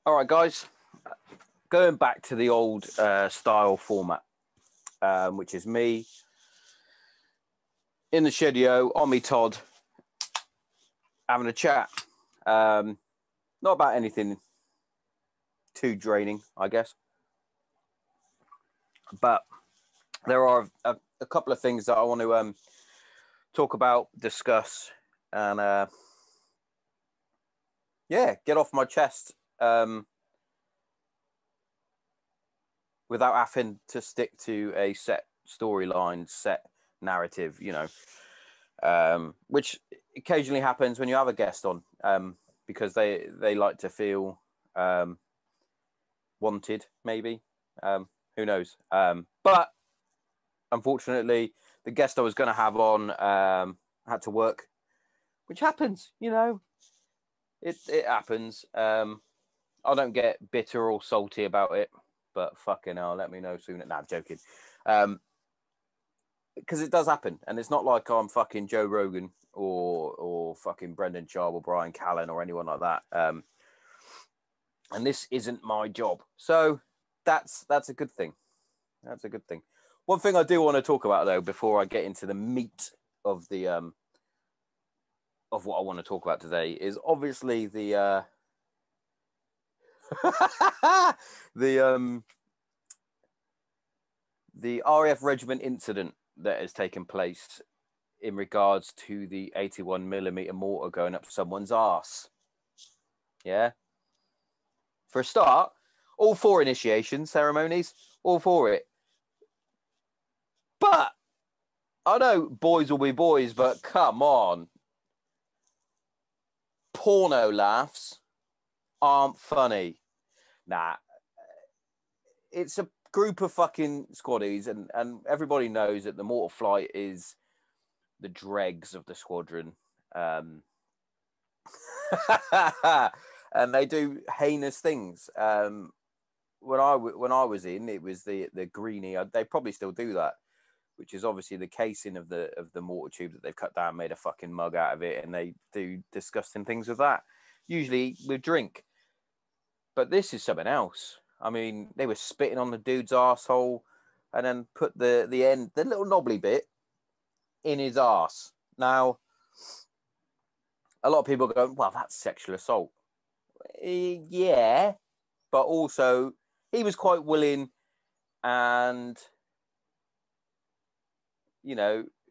All right, guys, going back to the old style format, which is me in the Shedio, on me Todd, having a chat. Not about anything too draining, I guess. But there are a couple of things that I want to talk about, discuss, and get off my chest without having to stick to a set storyline, set narrative, which occasionally happens when you have a guest on, because they like to feel wanted, maybe. Who knows? But unfortunately, the guest I was going to have on had to work, which happens, It happens. I don't get bitter or salty about it, but fucking hell, let me know sooner. Nah, I'm joking. Because it does happen, and it's not like I'm fucking Joe Rogan or fucking Brendan Schaub or Brian Callen or anyone like that. And this isn't my job, so that's a good thing. That's a good thing. One thing I do want to talk about though, before I get into the meat of the of what I want to talk about today, is obviously the the RAF Regiment incident that has taken place in regards to the 81mm mortar going up someone's arse. Yeah. For a start, all for initiation ceremonies, all for it. But I know boys will be boys, but come on. Porno laughs aren't funny. Nah. It's a group of fucking squaddies, and everybody knows that the mortar flight is the dregs of the squadron. And they do heinous things. When I was in, it was the greenie. They probably still do that, which is obviously the casing of the mortar tube that they've cut down, made a fucking mug out of it, and they do disgusting things with that, usually with drink. But this is something else. I mean, they were spitting on the dude's arsehole and then put the end, the little knobbly bit, in his arse. Now, a lot of people go, well, that's sexual assault. Yeah, but also he was quite willing and,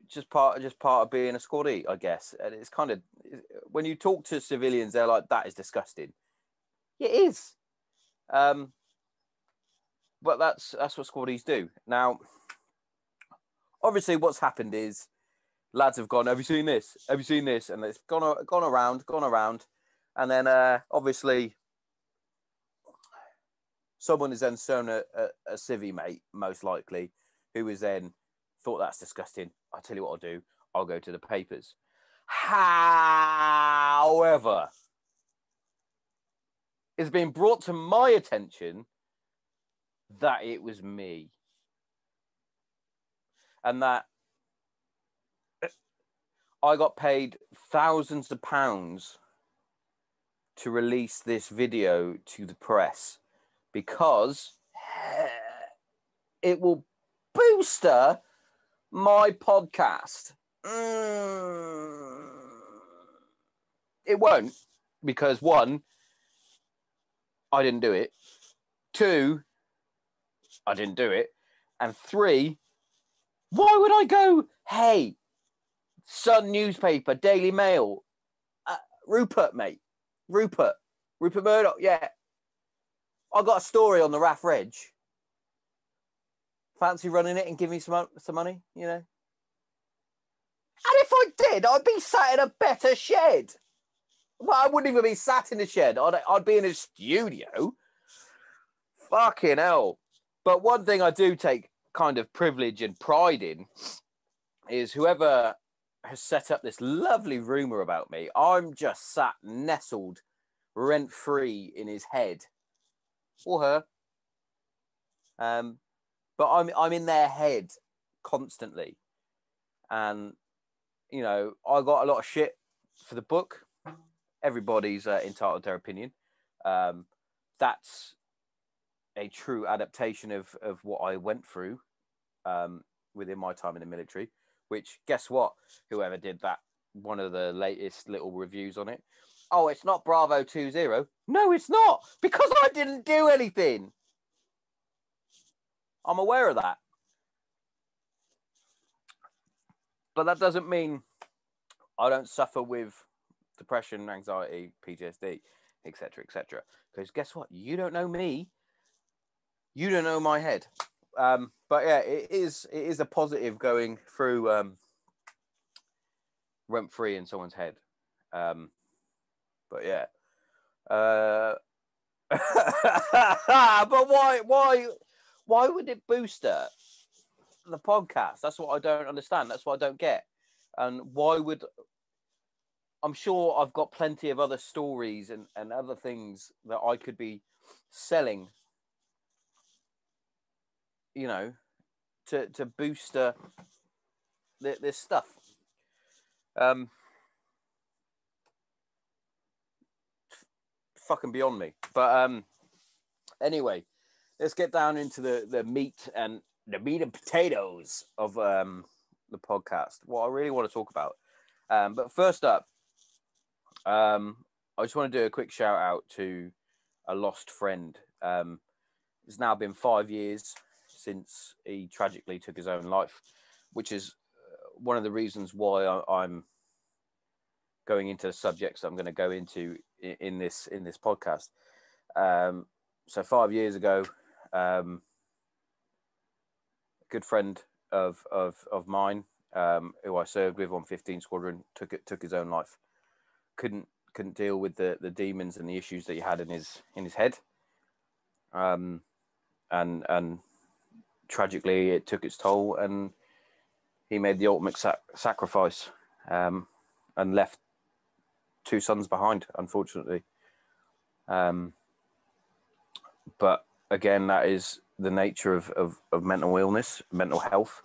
just part of being a squaddy, I guess. And it's kind of, when you talk to civilians, they're like, that is disgusting. It is. But that's what squaddies do. Now, obviously, what's happened is lads have gone, have you seen this? Have you seen this? And it's gone around. And then, obviously, someone has then shown a civvy mate, most likely, who has then thought that's disgusting. I'll tell you what I'll do. I'll go to the papers. However, it's been brought to my attention that it was me. And that I got paid thousands of pounds to release this video to the press because it will booster my podcast. It won't, because one, I didn't do it. Two, I didn't do it. And three, why would I go, hey, Sun newspaper, Daily Mail, Rupert Murdoch, yeah. I got a story on the RAF Reg. Fancy running it and give me some money, And if I did, I'd be sat in a better shed. Well, I wouldn't even be sat in the shed. I'd be in a studio. Fucking hell. But one thing I do take kind of privilege and pride in is whoever has set up this lovely rumour about me, I'm just sat nestled rent-free in his head. Or her. But I'm in their head constantly. And, I got a lot of shit for the book. Everybody's entitled to their opinion. that's a true adaptation of what I went through within my time in the military. Which, guess what? Whoever did that, one of the latest little reviews on it. Oh, it's not Bravo 20. No, it's not, because I didn't do anything. I'm aware of that. But that doesn't mean I don't suffer with depression, anxiety, PTSD, etc., etc. Because guess what? You don't know me. You don't know my head. But yeah, it is a positive going through rent free in someone's head. But yeah. But why would it boost the podcast? That's what I don't understand. That's what I don't get. And why would... I'm sure I've got plenty of other stories and other things that I could be selling, you know, to boost this stuff. Fucking beyond me. But anyway, let's get down into the meat and potatoes of the podcast. What I really want to talk about. But first up, I just want to do a quick shout out to a lost friend. It's now been 5 years since he tragically took his own life, which is one of the reasons why I'm going into the subjects I'm going to go into in this podcast. So 5 years ago, a good friend of mine, who I served with on 15 Squadron, took his own life. Couldn't deal with the demons and the issues that he had in his head. And tragically, it took its toll, and he made the ultimate sacrifice, and left 2 sons behind, unfortunately. But again, that is the nature of mental illness, mental health.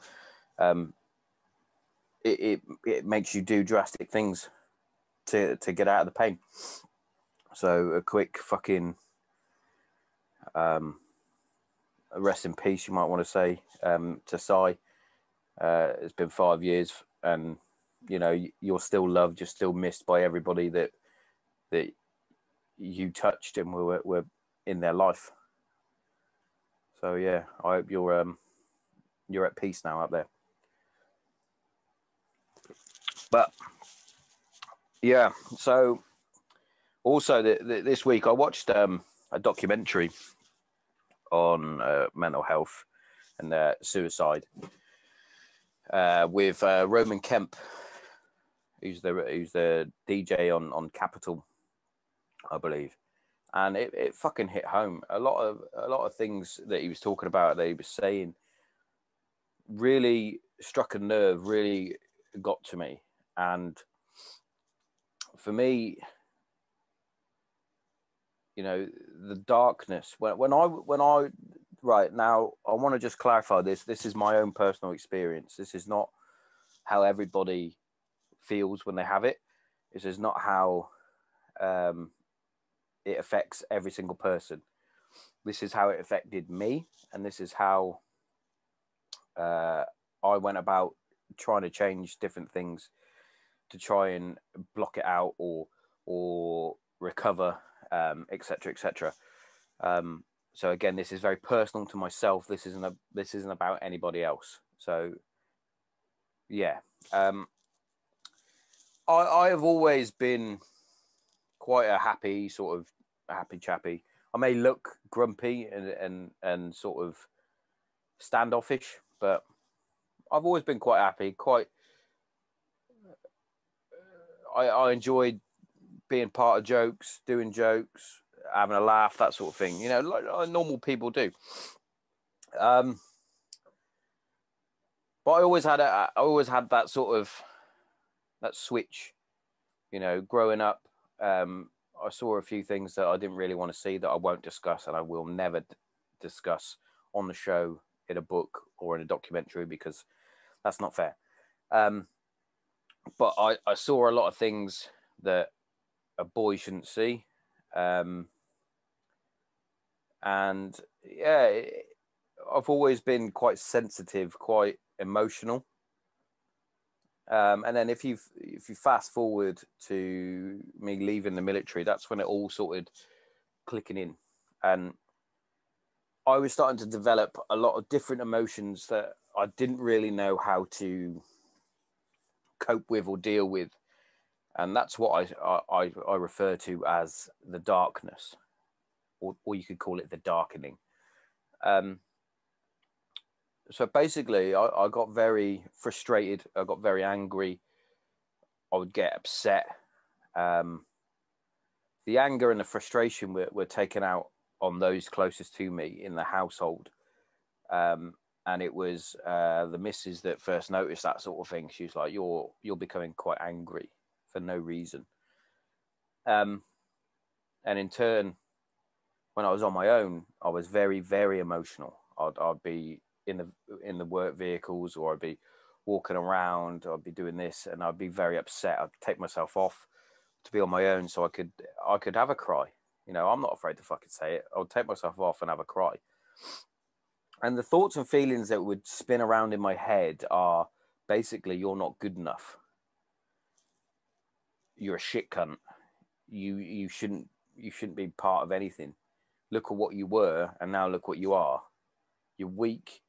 It makes you do drastic things to get out of the pain. So a quick fucking rest in peace, you might want to say, to Sai. It's been 5 years, and you know, you're still loved, you're still missed by everybody that you touched and were in their life. So yeah, I hope you're at peace now out there. But yeah, so also this week I watched a documentary on mental health and suicide with Roman Kemp, who's the DJ on Capital, I believe. And it fucking hit home. A lot of things that he was talking about, that he was saying, really struck a nerve, really got to me. And for me, you know, the darkness, when I right now, I want to just clarify this is my own personal experience. This is not how everybody feels when they have it. This is not how it affects every single person. This is how it affected me, and this is how I went about trying to change different things to try and block it out or recover, etc., etc. So again, this is very personal to myself. This isn't about anybody else. So yeah, I have always been quite a happy chappy. I may look grumpy and sort of standoffish, but I've always been quite happy. I enjoyed being part of jokes, doing jokes, having a laugh, that sort of thing. You know, like normal people do. But I always had that sort of that switch. You know, growing up, I saw a few things that I didn't really want to see, that I won't discuss, and I will never discuss on the show, in a book, or in a documentary, because that's not fair. But I saw a lot of things that a boy shouldn't see. And yeah, I've always been quite sensitive, quite emotional. And then if you fast forward to me leaving the military, that's when it all started clicking in, and I was starting to develop a lot of different emotions that I didn't really know how to cope with or deal with, and that's what I refer to as the darkness, or you could call it the darkening. So basically, I got very frustrated. I got very angry. I would get upset. The anger and the frustration were taken out on those closest to me in the household. And it was the missus that first noticed that sort of thing. She was like, "You're becoming quite angry for no reason." And in turn, when I was on my own, I was very, very emotional. I'd be in the work vehicles, or I'd be walking around, I'd be doing this, and I'd be very upset. I'd take myself off to be on my own so I could have a cry. You know, I'm not afraid to fucking say it. I'll take myself off and have a cry. And the thoughts and feelings that would spin around in my head are basically, you're not good enough. You're a shit cunt. You shouldn't be part of anything. Look at what you were, and now look what you are. You're weak.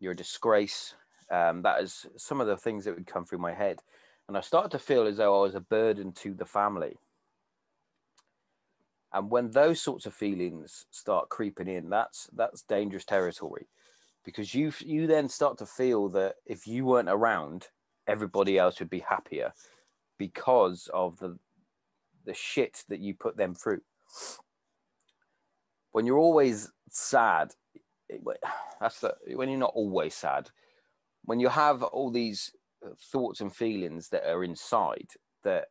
You're a disgrace. That is some of the things that would come through my head. And I started to feel as though I was a burden to the family. And when those sorts of feelings start creeping in, that's dangerous territory, because you then start to feel that if you weren't around, everybody else would be happier because of the shit that you put them through. When you're always sad, when you're not always sad, when you have all these thoughts and feelings that are inside that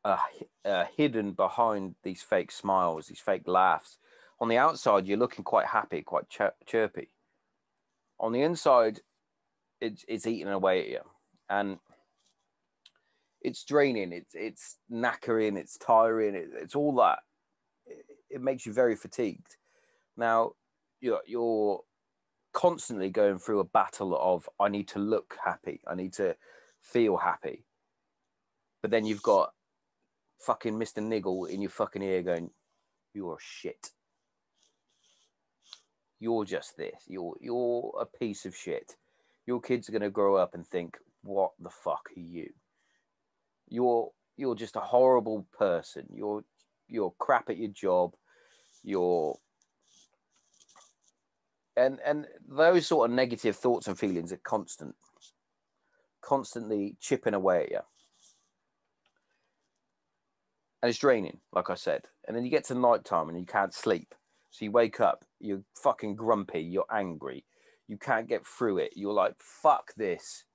are hidden behind these fake smiles, these fake laughs. On the outside, you're looking quite happy, quite chirpy. On the inside, it's eating away at you, and it's draining. It's knackering. It's tiring. It's all that. It makes you very fatigued. Now, you're constantly going through a battle of, I need to look happy. I need to feel happy. But then you've got fucking Mr. Niggle in your fucking ear going, "You're shit. You're just this. You're a piece of shit. Your kids are going to grow up and think, what the fuck are you? You're just a horrible person. You're crap at your job. And those sort of negative thoughts and feelings are constantly chipping away at you. And it's draining, like I said. And then you get to nighttime and you can't sleep. So you wake up, you're fucking grumpy, you're angry, you can't get through it. You're like, fuck this.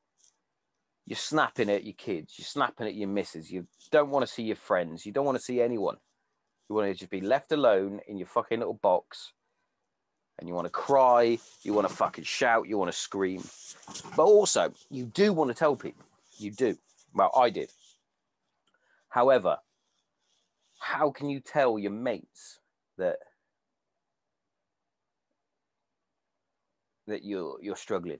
You're snapping at your kids, you're snapping at your missus, you don't want to see your friends, you don't want to see anyone. You want to just be left alone in your fucking little box, and you want to cry, you want to fucking shout, you want to scream. But also, you do want to tell people. You do. Well, I did. However, how can you tell your mates that you're struggling?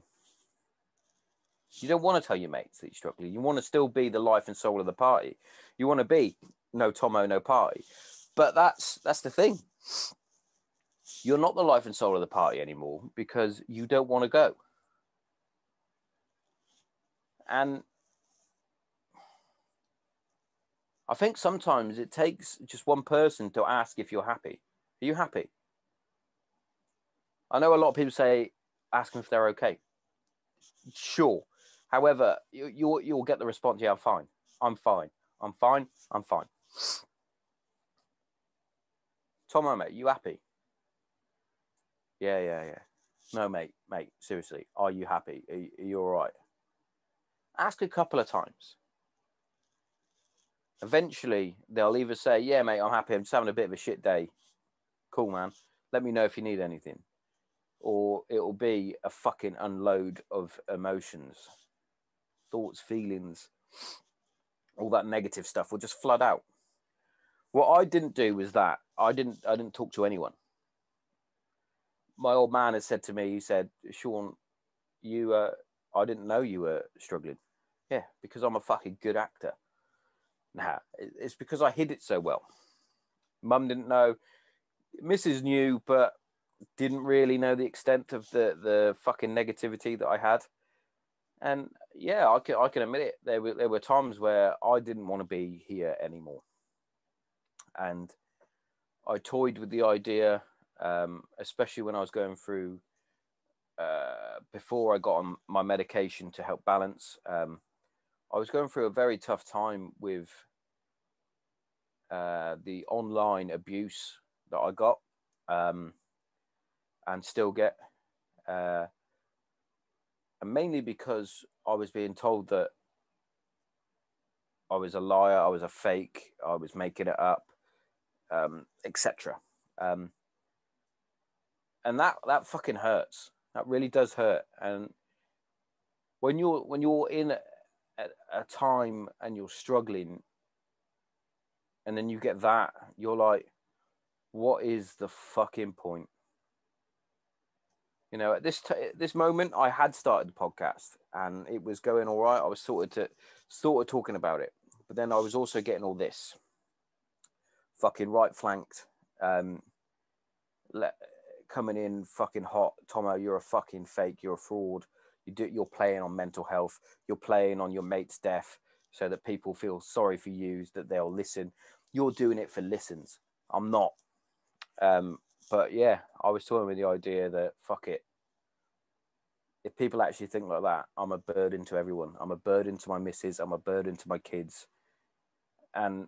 You don't want to tell your mates that you're struggling. You want to still be the life and soul of the party. You want to be no Tommo, no party. But that's the thing. You're not the life and soul of the party anymore because you don't want to go. And I think sometimes it takes just one person to ask if you're happy. Are you happy? I know a lot of people say, ask them if they're okay. Sure. However, you'll get the response, yeah, I'm fine. I'm fine. I'm fine. I'm fine. Tommo, mate, you happy? Yeah. No, mate, seriously, are you happy? Are you all right? Ask a couple of times. Eventually, they'll either say, yeah, mate, I'm happy. I'm just having a bit of a shit day. Cool, man. Let me know if you need anything. Or it'll be a fucking unload of emotions, thoughts, feelings, all that negative stuff will just flood out. What I didn't do was that I didn't talk to anyone. my old man has said to me, he said, Sean, you, I didn't know you were struggling. Yeah, because I'm a fucking good actor. Nah, it's because I hid it so well. Mum didn't know. Mrs. knew, but didn't really know the extent of the fucking negativity that I had. And yeah, I can admit it. There were times where I didn't want to be here anymore. And I toyed with the idea, especially when I was going through, before I got on my medication to help balance. I was going through a very tough time with the online abuse that I got, and still get. And mainly because I was being told that I was a liar, I was a fake, I was making it up, etc. And that fucking hurts. That really does hurt. And when you're in a time and you're struggling, and then you get that, you're like, what is the fucking point? You know, at this moment, I had started the podcast and it was going all right. I was sort of talking about it, but then I was also getting all this fucking right flanked, coming in fucking hot. Tommo, you're a fucking fake. You're a fraud. You're playing on mental health. You're playing on your mate's death so that people feel sorry for you, that they'll listen. You're doing it for listens. I'm not. But yeah, I was toying with the idea that fuck it. If people actually think like that, I'm a burden to everyone. I'm a burden to my missus. I'm a burden to my kids. And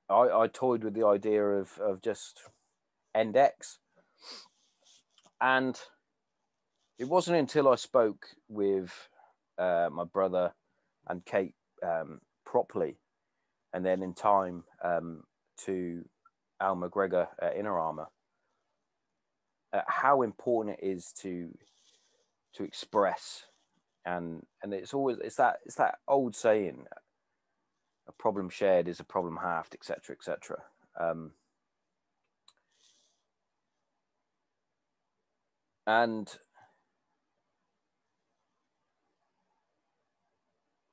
I toyed with the idea of just end X. And it wasn't until I spoke with my brother and Kate properly, and then in time to Al McGregor at Inner Armour, how important it is to express, and it's that old saying, a problem shared is a problem halved, etc., etc. And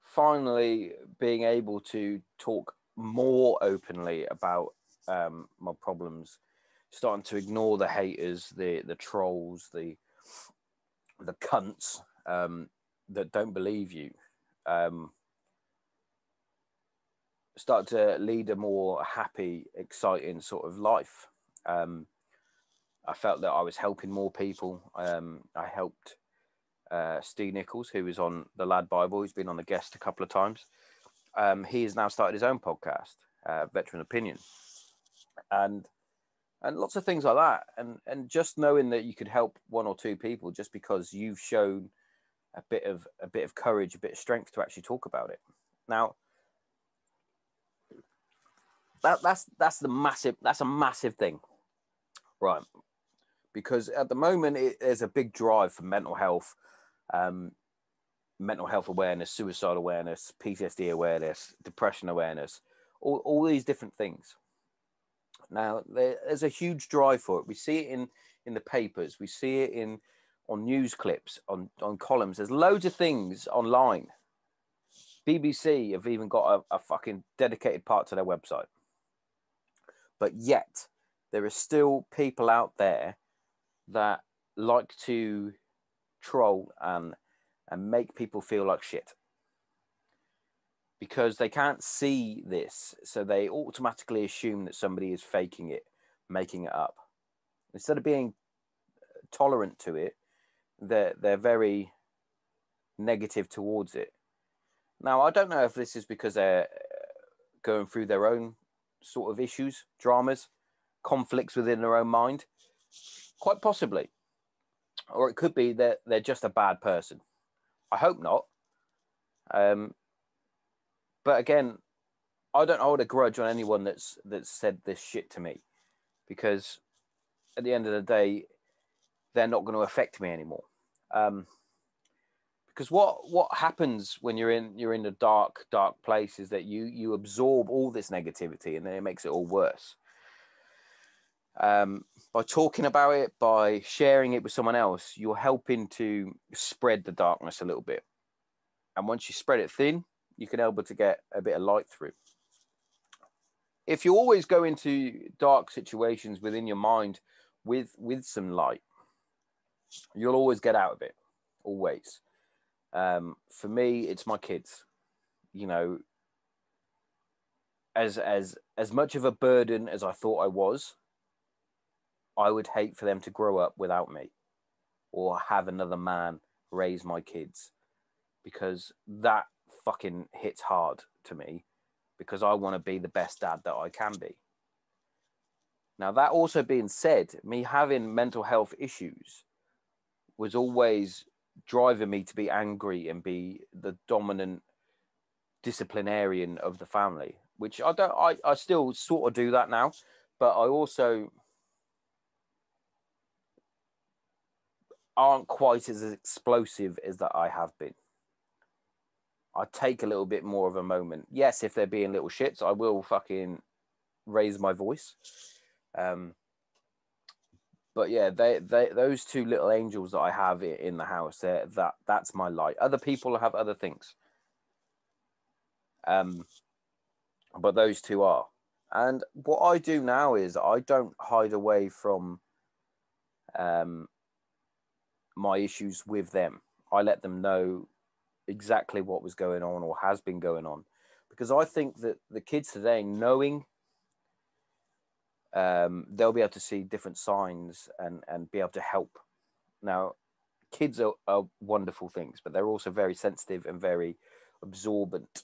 finally being able to talk more openly about my problems, starting to ignore the haters, the trolls, the cunts that don't believe you, start to lead a more happy, exciting sort of life. I felt that I was helping more people. I helped Steve Nichols, who was on the Lad Bible. He's been on the guest a couple of times. He has now started his own podcast, Veteran Opinion, and lots of things like that. And just knowing that you could help one or two people just because you've shown a bit of courage, a bit of strength to actually talk about it. Now, that's a massive thing, right? Because at the moment there's a big drive for mental health awareness, suicide awareness, PTSD awareness, depression awareness, all these different things. Now there's a huge drive for it. We see it in the papers, we see it on news clips, on columns. There's loads of things online. BBC have even got a fucking dedicated part to their website. But yet, there are still people out there that like to troll and make people feel like shit. Because they can't see this, so they automatically assume that somebody is faking it, making it up. Instead of being tolerant to it, they're very negative towards it. Now, I don't know if this is because they're going through their own sort of issues, dramas, conflicts within their own mind. Quite possibly. Or it could be that they're just a bad person. I hope not. But again, I don't hold a grudge on anyone that's said this shit to me, because at the end of the day, they're not going to affect me anymore. Because what happens when you're in a dark place is that you absorb all this negativity, and then it makes it all worse. By talking about it, by sharing it with someone else, you're helping to spread the darkness a little bit. And once you spread it thin, you can able to get a bit of light through. If you always go into dark situations within your mind with some light, you'll always get out of it. Always. For me, it's my kids. You know, as much of a burden as I thought I was, I would hate for them to grow up without me or have another man raise my kids, because that fucking hits hard to me, because I want to be the best dad that I can be. Now, that also being said, me having mental health issues was always driving me to be angry and be the dominant disciplinarian of the family, which I still sort of do that now, but I also aren't quite as explosive as that I have been. I take a little bit more of a moment. Yes, if they're being little shits, I will fucking raise my voice. But yeah, they those two little angels that I have in the house, that's my light. Other people have other things. But those two are. And what I do now is I don't hide away from my issues with them. I let them know exactly what was going on or has been going on, because I think that the kids today, knowing they'll be able to see different signs and be able to help. Now, kids are wonderful things, but they're also very sensitive and very absorbent.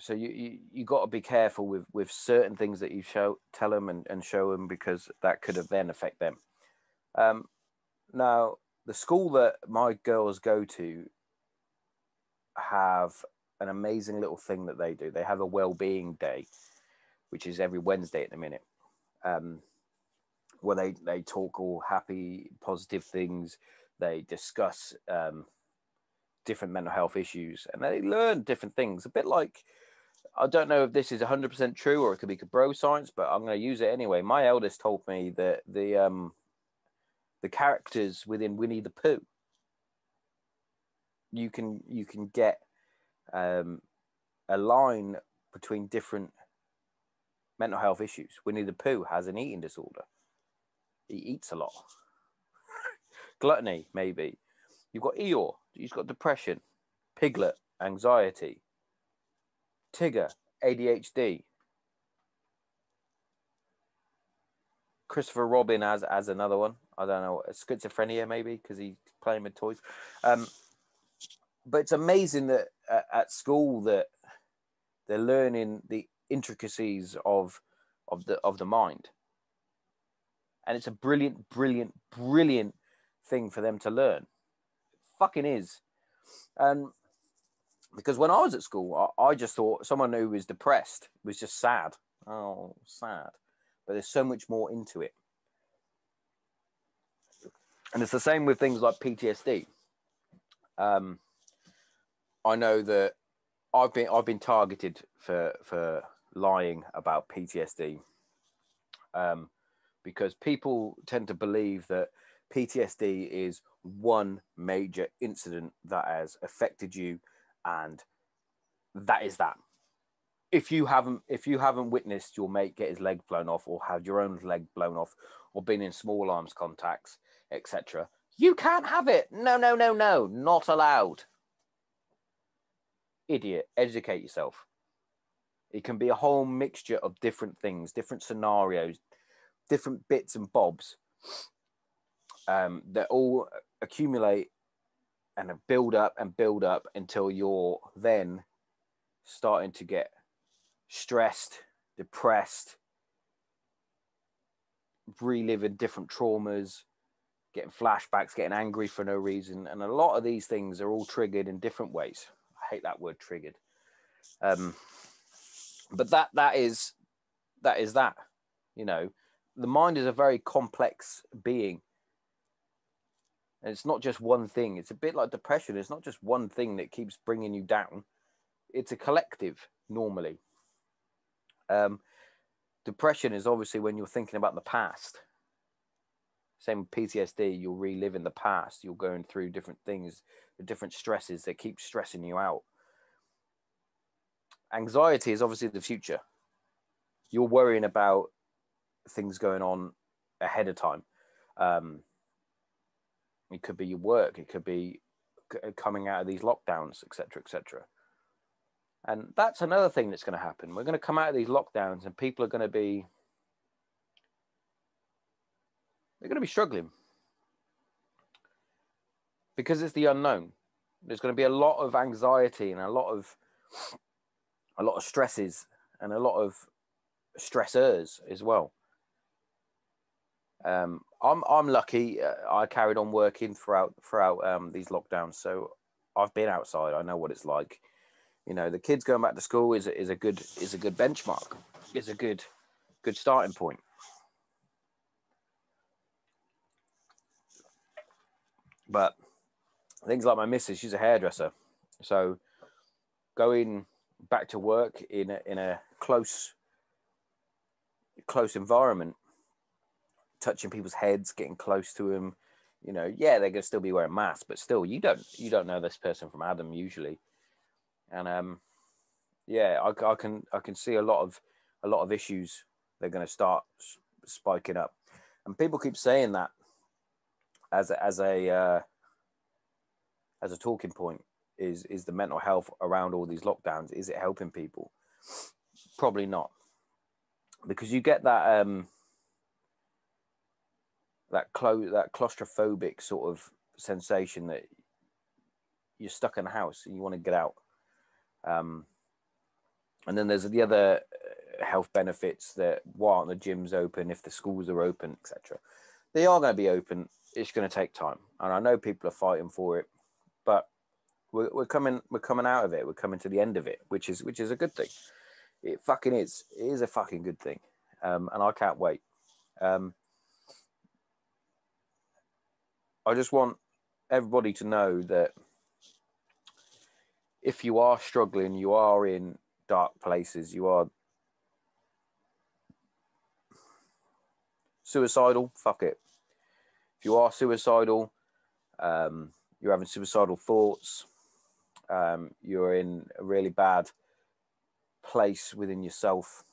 So you got to be careful with certain things that you tell them and show them, because that could then affect them. Now, the school that my girls go to have an amazing little thing that they do. They have a well-being day, which is every Wednesday at the minute, where they talk all happy, positive things. They discuss different mental health issues, and they learn different things. A bit like, I don't know if this is 100% true or it could be bro science, but I'm going to use it anyway. My eldest told me that the characters within Winnie the Pooh, you can get a line between different mental health issues. Winnie the Pooh has an eating disorder. He eats a lot. Gluttony, maybe. You've got Eeyore. He's got depression. Piglet, anxiety. Tigger, ADHD. Christopher Robin has another one. I don't know, schizophrenia maybe, because he's playing with toys. But it's amazing that at school that they're learning the intricacies of the mind, and it's a brilliant thing for them to learn. It fucking is. Because when I was at school, I just thought someone who was depressed was just sad. Oh, sad. But there's so much more into it. And it's the same with things like PTSD. I know that I've been targeted for lying about PTSD, because people tend to believe that PTSD is one major incident that has affected you, and that is that. If you haven't witnessed your mate get his leg blown off, or had your own leg blown off, or been in small arms contacts, etc., you can't have it. No, not allowed. Idiot. Educate yourself. It can be a whole mixture of different things, different scenarios, different bits and bobs that all accumulate and build up until you're then starting to get stressed, depressed, reliving different traumas, getting flashbacks, getting angry for no reason. And a lot of these things are all triggered in different ways. I hate that word, triggered. But that is that. You know, the mind is a very complex being. And it's not just one thing. It's a bit like depression. It's not just one thing that keeps bringing you down. It's a collective, normally. Depression is obviously when you're thinking about the past. Same with PTSD, you're reliving the past. You're going through different things, the different stresses that keep stressing you out. Anxiety is obviously the future. You're worrying about things going on ahead of time. It could be your work. It could be coming out of these lockdowns, etc., etc. And that's another thing that's going to happen. We're going to come out of these lockdowns and people are going to be, they're going to be struggling because it's the unknown. There's going to be a lot of anxiety and a lot of stresses and a lot of stressors as well. I'm lucky. I carried on working throughout these lockdowns, so I've been outside. I know what it's like. You know, the kids going back to school is a good benchmark. It's a good starting point. But things like my missus, she's a hairdresser, so going back to work in a close environment, touching people's heads, getting close to them, you know, yeah, they're gonna still be wearing masks, but still, you don't know this person from Adam usually, and yeah, I can see a lot of issues. They're gonna start spiking up, and people keep saying that as a talking point is the mental health around all these lockdowns. Is it helping people? Probably not, because you get that that claustrophobic sort of sensation that you're stuck in a house and you want to get out. And then there's the other health benefits that why aren't the gyms open if the schools are open, etc. They are going to be open. It's going to take time, and I know people are fighting for it, but we're coming out of it. We're coming to the end of it, which is a good thing. It fucking is. It is a fucking good thing, and I can't wait. I just want everybody to know that if you are struggling, you are in dark places, you are suicidal, fuck it. If you are suicidal, you're having suicidal thoughts, you're in a really bad place within yourself,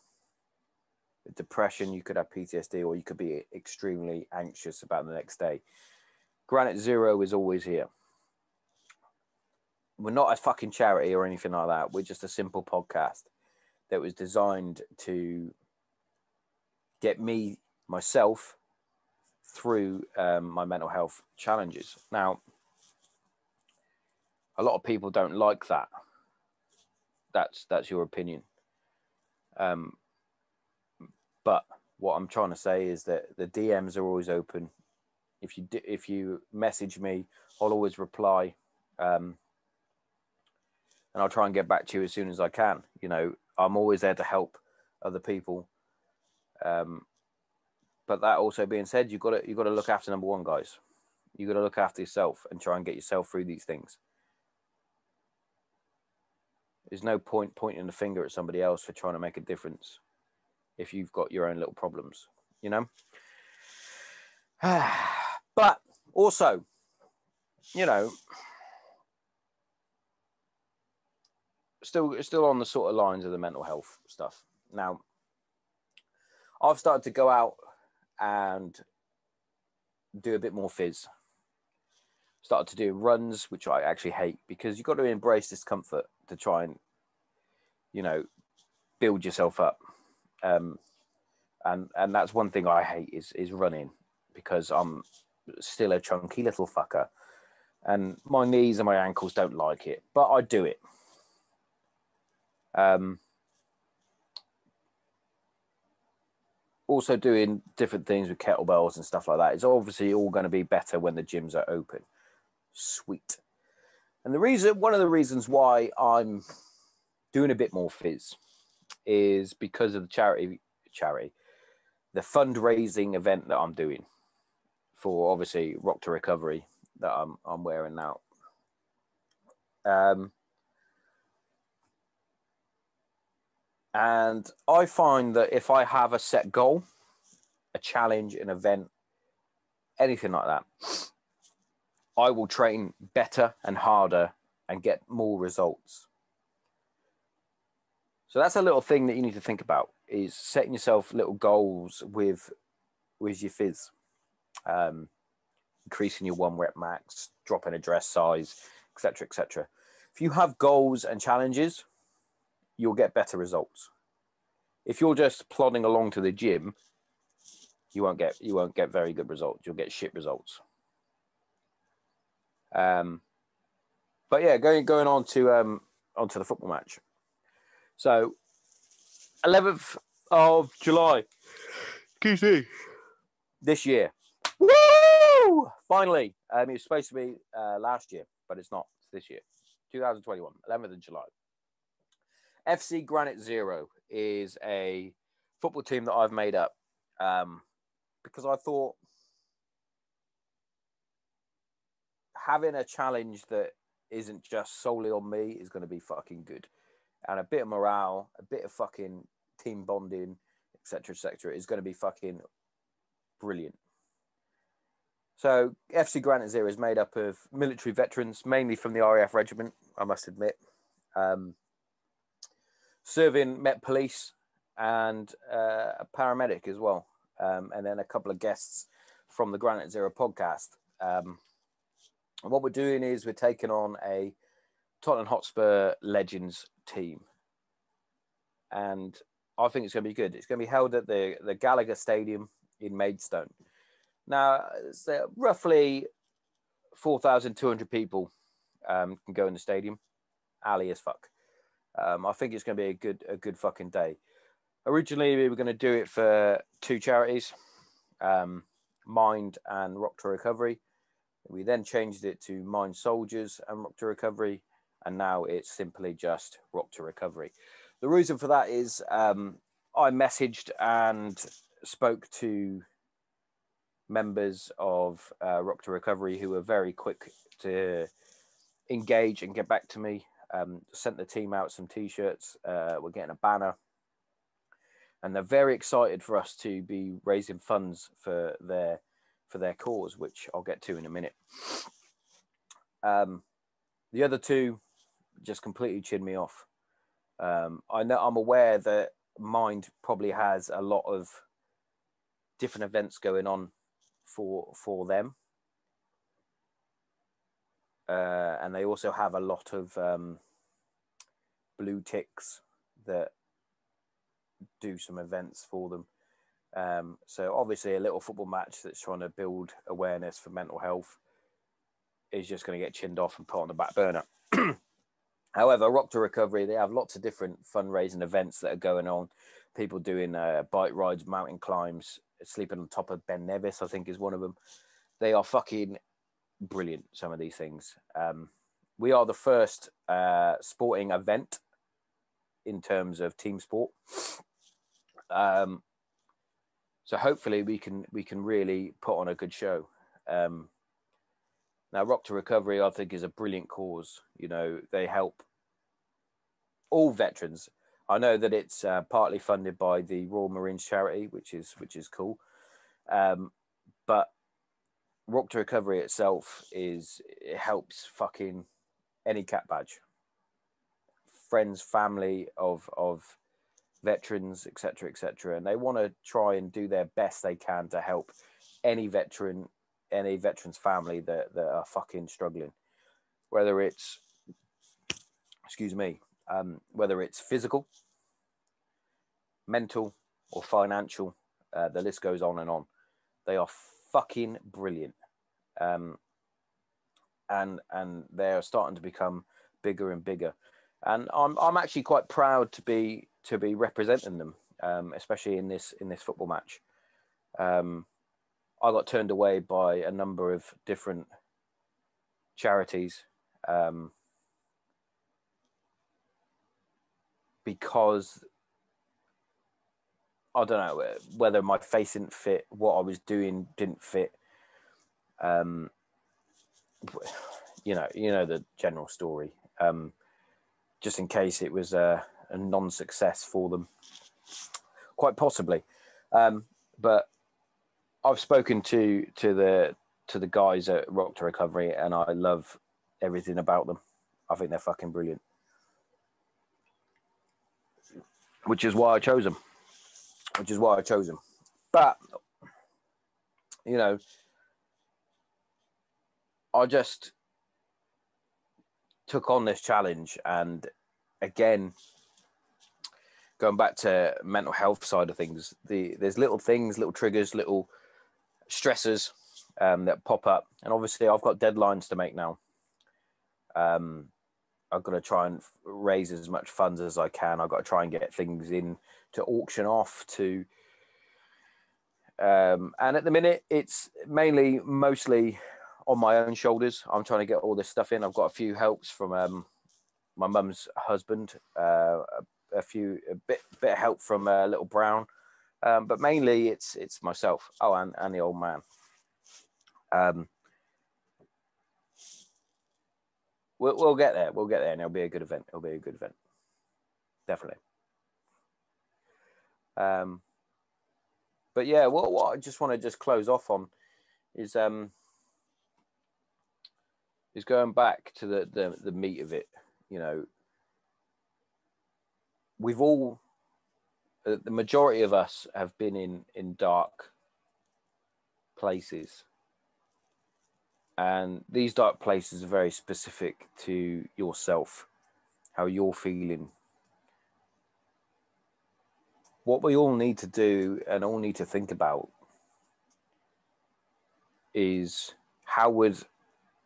depression, you could have PTSD, or you could be extremely anxious about the next day. Granite Zero is always here. We're not a fucking charity or anything like that. We're just a simple podcast that was designed to get myself through my mental health challenges. Now, a lot of people don't like that. That's your opinion. But what I'm trying to say is that the DMs are always open. If you message me, I'll always reply, and I'll try and get back to you as soon as I can. You know, I'm always there to help other people. But that also being said, you've got to look after number one, guys. You've got to look after yourself and try and get yourself through these things. There's no point pointing the finger at somebody else for trying to make a difference if you've got your own little problems, you know? But also, you know, still on the sort of lines of the mental health stuff. Now, I've started to go out and do a bit more phys. Started to do runs, which I actually hate, because you've got to embrace discomfort to try and, you know, build yourself up. And that's one thing I hate is running, because I'm still a chunky little fucker and my knees and my ankles don't like it, but I do it. Also doing different things with kettlebells and stuff like that. It's obviously all going to be better when the gyms are open. Sweet. And one of the reasons why I'm doing a bit more phys is because of the charity, the fundraising event that I'm doing for, obviously, Rock to Recovery that I'm wearing now. And I find that if I have a set goal, a challenge, an event, anything like that, I will train better and harder and get more results. So that's a little thing that you need to think about, is setting yourself little goals with your phys. Increasing your 1 rep max, dropping a dress size, etc., etc. If you have goals and challenges, you'll get better results. If you're just plodding along to the gym, you won't get very good results. You'll get shit results. But yeah, going on to onto the football match. So 11th of July, QC, this year. Woo! Finally, it was supposed to be last year, but it's not. It's this year, 2021, 11th of July. FC Granite Zero is a football team that I've made up because I thought having a challenge that isn't just solely on me is going to be fucking good. And a bit of morale, a bit of fucking team bonding, etc., etc., is going to be fucking brilliant. So FC Granite Zero is made up of military veterans, mainly from the RAF Regiment, I must admit. Serving Met Police and a paramedic as well. And then a couple of guests from the Granite Zero podcast. And what we're doing is we're taking on a Tottenham Hotspur Legends team. And I think it's going to be good. It's going to be held at the Gallagher Stadium in Maidstone. Now, it's roughly 4,200 people can go in the stadium. Alley as fuck. I think it's going to be a good fucking day. Originally, we were going to do it for 2 charities, Mind and Rock to Recovery. We then changed it to Mind Soldiers and Rock to Recovery, and now it's simply just Rock to Recovery. The reason for that is I messaged and spoke to members of Rock to Recovery who were very quick to engage and get back to me. Sent the team out some T-shirts. We're getting a banner. And they're very excited for us to be raising funds for their cause, which I'll get to in a minute. The other 2 just completely chinned me off. I'm aware that Mind probably has a lot of different events going on for them. And they also have a lot of blue ticks that do some events for them. So obviously a little football match that's trying to build awareness for mental health is just going to get chinned off and put on the back burner. However, Rock to Recovery, they have lots of different fundraising events that are going on. People doing bike rides, mountain climbs, sleeping on top of Ben Nevis, I think is one of them. They are fucking brilliant, some of these things. We are the first sporting event in terms of team sport. So hopefully we can really put on a good show. Now, Rock to Recovery, I think, is a brilliant cause. You know, they help all veterans. I know that it's partly funded by the Royal Marines charity, which is cool. But Rock to Recovery itself it helps fucking any cat badge, friends, family of veterans, etc., etc., and they want to try and do their best they can to help any veteran's family that are fucking struggling, whether it's whether it's physical, mental, or financial. The list goes on and on. They are fucking brilliant, and they are starting to become bigger and bigger. And I'm actually quite proud to be representing them, especially in this football match. I got turned away by a number of different charities because I don't know whether my face didn't fit, what I was doing didn't fit. You know the general story. Just in case it was non-success for them, quite possibly. But I've spoken to the guys at Rock to Recovery, and I love everything about them. I think they're fucking brilliant, which is why I chose them. But you know, I just took on this challenge, and again, going back to mental health side of things, there's little things, little triggers, little stressors that pop up, and obviously I've got deadlines to make now. I've got to try and raise as much funds as I can. I've got to try and get things in to auction off to, and at the minute it's mostly on my own shoulders. I'm trying to get all this stuff in. I've got a few helps from my mum's husband, a bit of help from little Brown, but mainly it's myself. Oh, and the old man. We'll get there. We'll get there, and it'll be a good event. Definitely. But yeah, what I just want to just close off on is going back to the meat of it. You know, we've all, the majority of us have been in dark places. And these dark places are very specific to yourself, how you're feeling. What we all need to do and all need to think about is, how would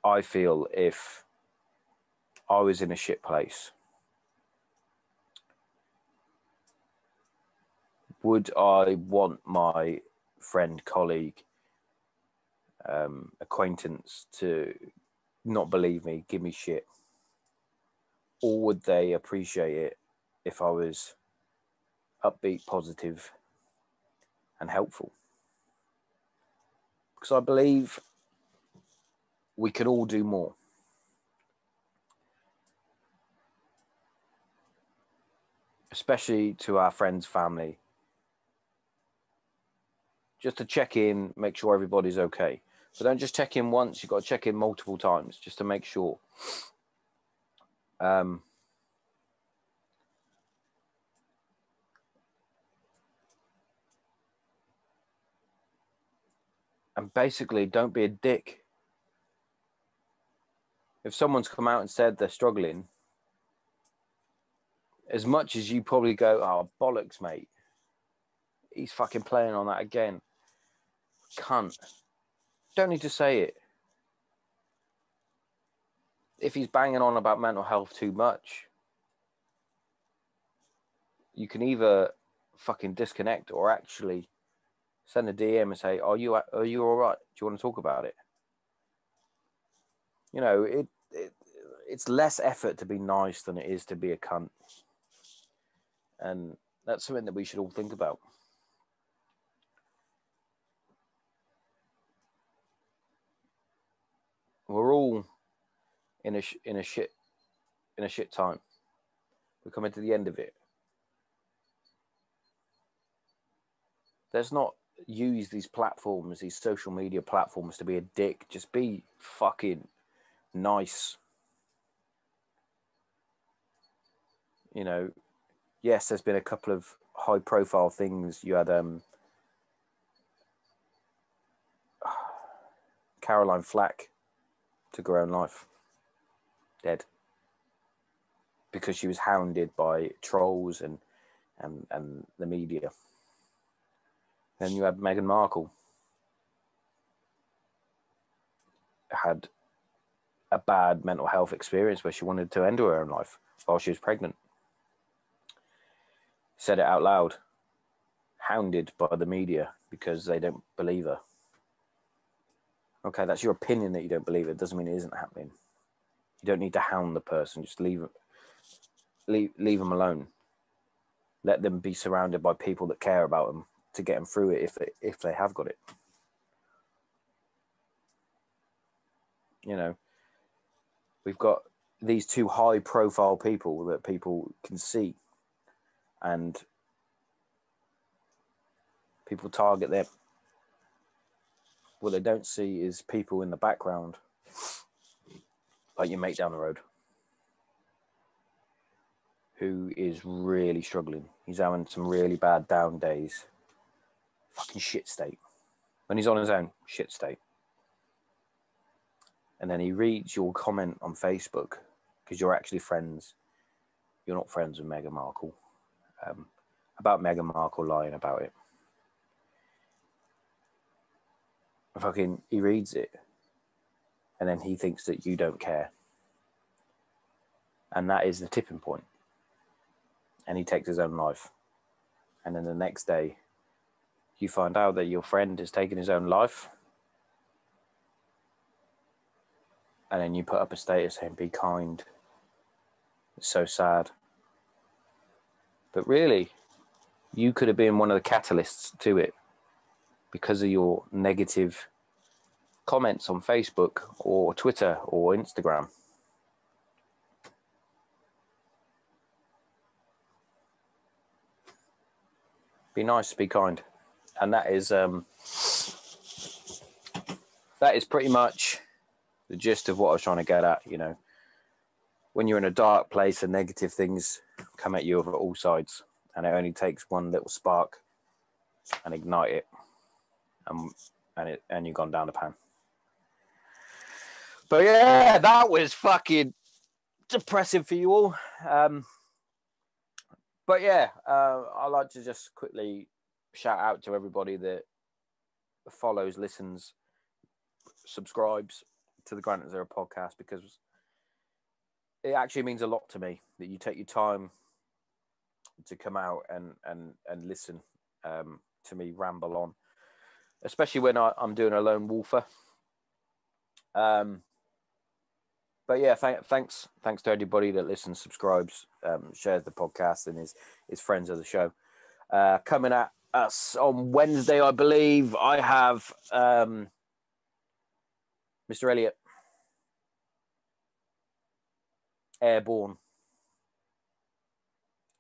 I feel if I was in a shit place? Would I want my friend, colleague, acquaintance to not believe me, give me shit? Or would they appreciate it if I was upbeat, positive, and helpful? Because I believe we could all do more. Especially to our friends, family. Just to check in, make sure everybody's okay. But don't just check in once, you've got to check in multiple times just to make sure. And basically, don't be a dick. If someone's come out and said they're struggling, as much as you probably go, oh, bollocks, mate, he's fucking playing on that again, cunt, don't need to say it. If he's banging on about mental health too much, you can either fucking disconnect or actually send a DM and say, are you all right? Do you want to talk about it? You know, it's less effort to be nice than it is to be a cunt. And that's something that we should all think about. We're all in a shit time. We're coming to the end of it. Let's not use these platforms, these social media platforms, to be a dick. Just be fucking nice. You know, yes, there's been a couple of high profile things. You had Caroline Flack took her own life, dead, because she was hounded by trolls and the media. Then you had Meghan Markle, had a bad mental health experience where she wanted to end her own life while she was pregnant. Said it out loud, hounded by the media because they don't believe her. Okay, that's your opinion that you don't believe it. Doesn't mean it isn't happening. You don't need to hound the person. Just leave them alone. Let them be surrounded by people that care about them to get them through it if they have got it. You know, we've got these two high profile people that people can see and people target them. What they don't see is people in the background, like your mate down the road, who is really struggling. He's having some really bad down days. Fucking shit state. When he's on his own, shit state. And then he reads your comment on Facebook, because you're actually friends. You're not friends with Meghan Markle. About Meghan Markle lying about it. Fucking, he reads it. And then he thinks that you don't care. And that is the tipping point. And he takes his own life. And then the next day, you find out that your friend has taken his own life. And then you put up a status saying, be kind. It's so sad. But really, you could have been one of the catalysts to it because of your negative comments on Facebook or Twitter or Instagram. Be nice, be kind. And that is pretty much the gist of what I was trying to get at, you know. When you're in a dark place and negative things come at you over all sides, and it only takes one little spark and ignite it, and you've gone down the pan. But yeah, that was fucking depressing for you all. But yeah, I'd like to just quickly shout out to everybody that follows, listens, subscribes to the Granite Zero podcast, because it actually means a lot to me that you take your time to come out and listen to me ramble on, especially when I'm doing a lone wolfer. But yeah, thanks to everybody that listens, subscribes, shares the podcast, and is friends of the show. Coming at us on Wednesday, I believe, I have Mr. Elliot, airborne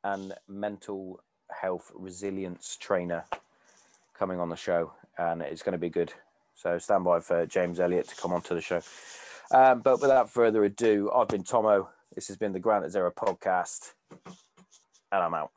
and mental health resilience trainer, coming on the show, and it's going to be good. So stand by for James Elliott to come onto the show. But without further ado, I've been Tommo. This has been the Granite Zero podcast, and I'm out.